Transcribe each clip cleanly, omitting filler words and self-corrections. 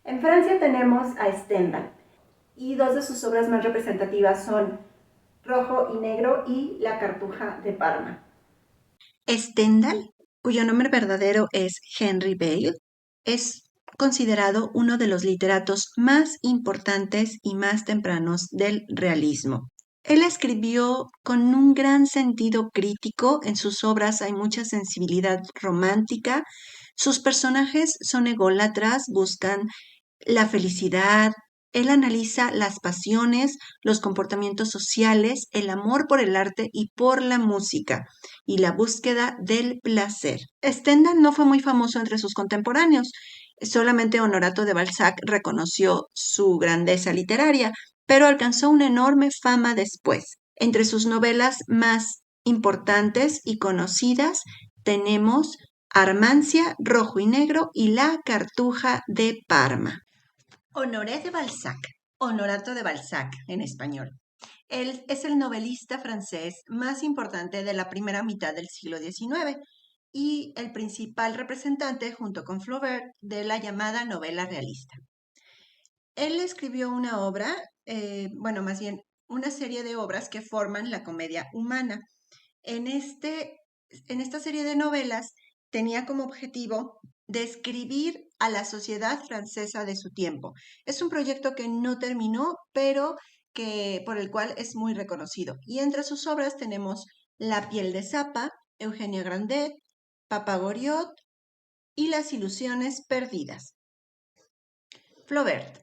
En Francia tenemos a Stendhal y dos de sus obras más representativas son Rojo y Negro y La Cartuja de Parma. Stendhal, cuyo nombre verdadero es Henry Bale, es considerado uno de los literatos más importantes y más tempranos del realismo. Él escribió con un gran sentido crítico, en sus obras hay mucha sensibilidad romántica, sus personajes son ególatras, buscan la felicidad, él analiza las pasiones, los comportamientos sociales, el amor por el arte y por la música, y la búsqueda del placer. Stendhal no fue muy famoso entre sus contemporáneos, solamente Honorato de Balzac reconoció su grandeza literaria, pero alcanzó una enorme fama después. Entre sus novelas más importantes y conocidas tenemos Armancia, Rojo y Negro y La Cartuja de Parma. Honoré de Balzac, Honorato de Balzac en español. Él es el novelista francés más importante de la primera mitad del siglo XIX y el principal representante, junto con Flaubert, de la llamada novela realista. Él escribió una obra, más bien una serie de obras que forman la comedia humana. En, en esta serie de novelas tenía como objetivo describir a la sociedad francesa de su tiempo. Es un proyecto que no terminó, pero por el cual es muy reconocido. Y entre sus obras tenemos La piel de Zapa, Eugenio Grandet, Papa Goriot y Las ilusiones perdidas. Flaubert.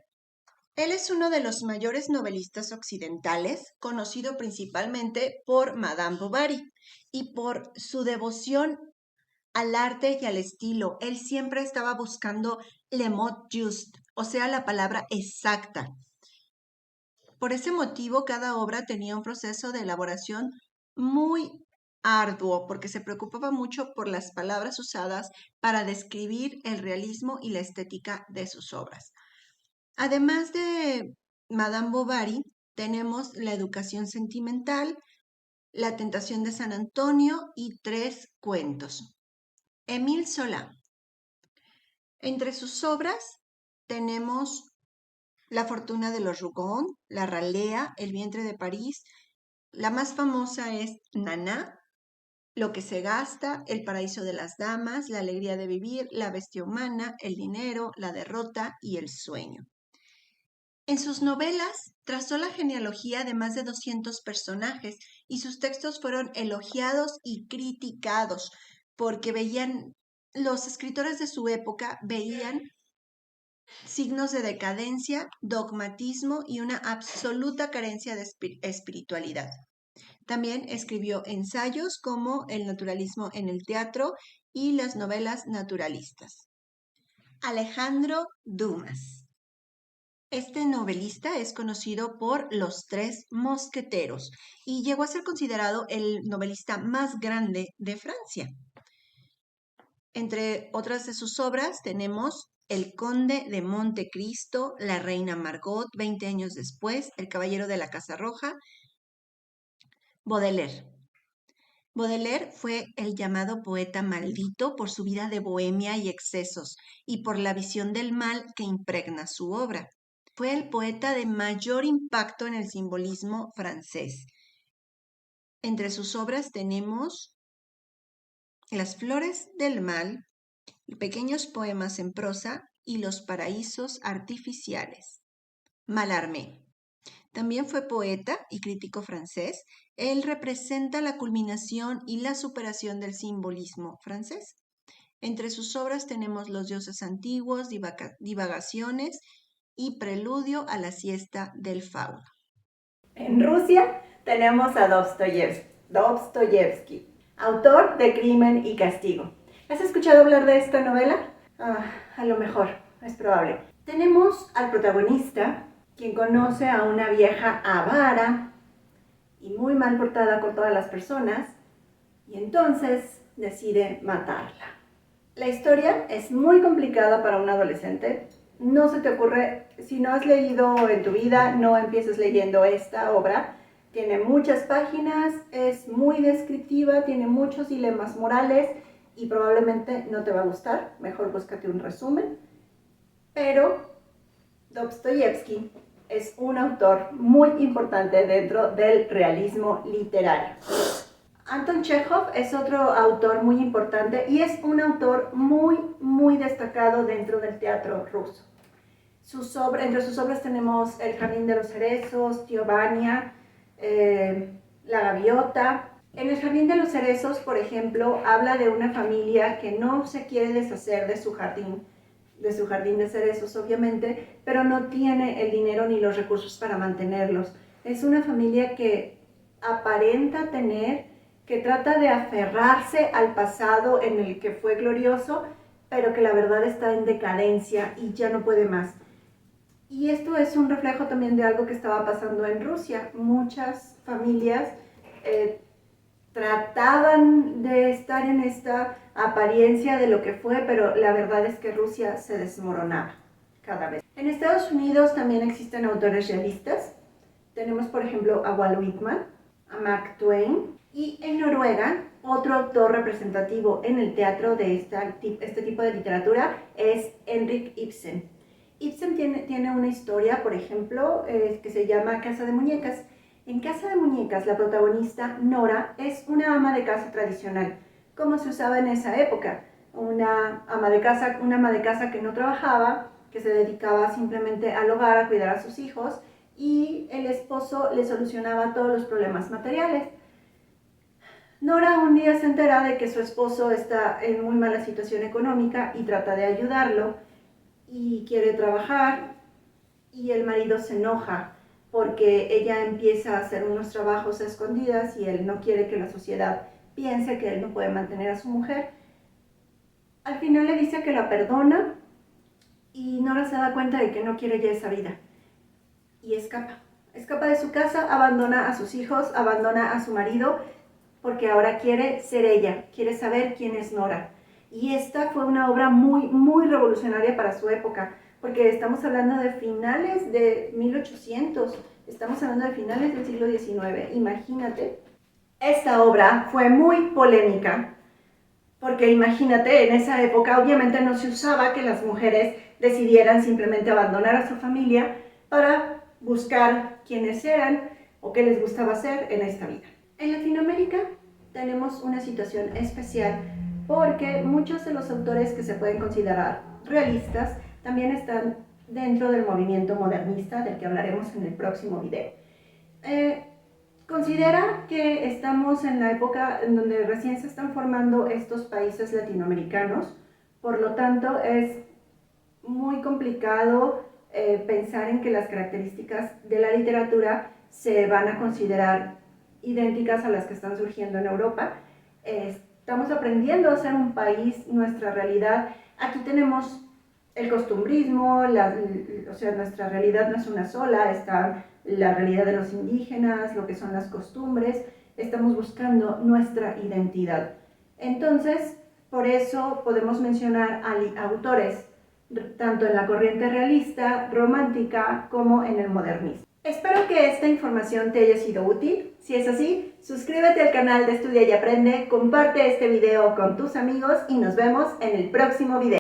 Él es uno de los mayores novelistas occidentales, conocido principalmente por Madame Bovary y por su devoción al arte y al estilo. Él siempre estaba buscando le mot juste, o sea, la palabra exacta. Por ese motivo, cada obra tenía un proceso de elaboración muy arduo, porque se preocupaba mucho por las palabras usadas para describir el realismo y la estética de sus obras. Además de Madame Bovary, tenemos La educación sentimental, La tentación de San Antonio y Tres cuentos. Émile Zola. Entre sus obras tenemos La fortuna de los Rougon, La ralea, El vientre de París. La más famosa es Naná, Lo que se gasta, El paraíso de las damas, La alegría de vivir, La bestia humana, El dinero, La derrota y El sueño. En sus novelas trazó la genealogía de más de 200 personajes y sus textos fueron elogiados y criticados porque los escritores de su época veían signos de decadencia, dogmatismo y una absoluta carencia de espiritualidad. También escribió ensayos como El naturalismo en el teatro y las novelas naturalistas. Alejandro Dumas. Este novelista es conocido por Los Tres Mosqueteros y llegó a ser considerado el novelista más grande de Francia. Entre otras de sus obras tenemos El Conde de Montecristo, La Reina Margot, 20 años después, El Caballero de la Casa Roja, Baudelaire. Baudelaire fue el llamado poeta maldito por su vida de bohemia y excesos y por la visión del mal que impregna su obra. Fue el poeta de mayor impacto en el simbolismo francés. Entre sus obras tenemos Las flores del mal, pequeños poemas en prosa y Los paraísos artificiales. Mallarmé. También fue poeta y crítico francés. Él representa la culminación y la superación del simbolismo francés. Entre sus obras tenemos Los dioses antiguos, Divagaciones y Preludio a la siesta del fauno. En Rusia tenemos a Dostoyevsky, autor de Crimen y Castigo. ¿Has escuchado hablar de esta novela? A lo mejor, es probable. Tenemos al protagonista, quien conoce a una vieja avara y muy mal portada con todas las personas, y entonces decide matarla. La historia es muy complicada para un adolescente. No se te ocurre, si no has leído en tu vida, no empieces leyendo esta obra. Tiene muchas páginas, es muy descriptiva, tiene muchos dilemas morales y probablemente no te va a gustar. Mejor búscate un resumen. Pero Dostoyevsky es un autor muy importante dentro del realismo literario. Anton Chekhov es otro autor muy importante y es un autor muy destacado dentro del teatro ruso. Entre sus obras tenemos El jardín de los cerezos, Tío Vania, La gaviota. En El jardín de los cerezos, por ejemplo, habla de una familia que no se quiere deshacer de su jardín de cerezos, obviamente, pero no tiene el dinero ni los recursos para mantenerlos. Es una familia que aparenta tener, que trata de aferrarse al pasado en el que fue glorioso, pero que la verdad está en decadencia y ya no puede más. Y esto es un reflejo también de algo que estaba pasando en Rusia. Muchas familias trataban de estar en esta apariencia de lo que fue, pero la verdad es que Rusia se desmoronaba cada vez. En Estados Unidos también existen autores realistas. Tenemos, por ejemplo, a Walt Whitman, a Mark Twain, y en Noruega, otro autor representativo en el teatro de este tipo de literatura es Henrik Ibsen. Ibsen tiene una historia, por ejemplo, que se llama Casa de Muñecas. En Casa de Muñecas, la protagonista, Nora, es una ama de casa tradicional, como se usaba en esa época. Una ama de casa que no trabajaba, que se dedicaba simplemente al hogar, a cuidar a sus hijos, y el esposo le solucionaba todos los problemas materiales. Nora un día se entera de que su esposo está en muy mala situación económica y trata de ayudarlo y quiere trabajar, y el marido se enoja porque ella empieza a hacer unos trabajos a escondidas y él no quiere que la sociedad piense que él no puede mantener a su mujer. Al final le dice que la perdona y Nora se da cuenta de que no quiere ya esa vida y escapa. Escapa de su casa, abandona a sus hijos, abandona a su marido, porque ahora quiere ser ella, quiere saber quién es Nora. Y esta fue una obra muy revolucionaria para su época, porque estamos hablando de finales de 1800, estamos hablando de finales del siglo XIX, imagínate. Esta obra fue muy polémica, porque imagínate, en esa época obviamente no se usaba que las mujeres decidieran simplemente abandonar a su familia para buscar quiénes eran o qué les gustaba hacer en esta vida. En Latinoamérica tenemos una situación especial porque muchos de los autores que se pueden considerar realistas también están dentro del movimiento modernista, del que hablaremos en el próximo video. Considera que estamos en la época en donde recién se están formando estos países latinoamericanos, por lo tanto es muy complicado pensar en que las características de la literatura se van a considerar idénticas a las que están surgiendo en Europa. Estamos aprendiendo a ser un país, nuestra realidad. Aquí tenemos el costumbrismo, o sea, nuestra realidad no es una sola, está la realidad de los indígenas, lo que son las costumbres. Estamos buscando nuestra identidad. Entonces, por eso podemos mencionar a autores tanto en la corriente realista, romántica, como en el modernismo. Espero que esta información te haya sido útil. Si es así, suscríbete al canal de Estudia y Aprende, comparte este video con tus amigos y nos vemos en el próximo video.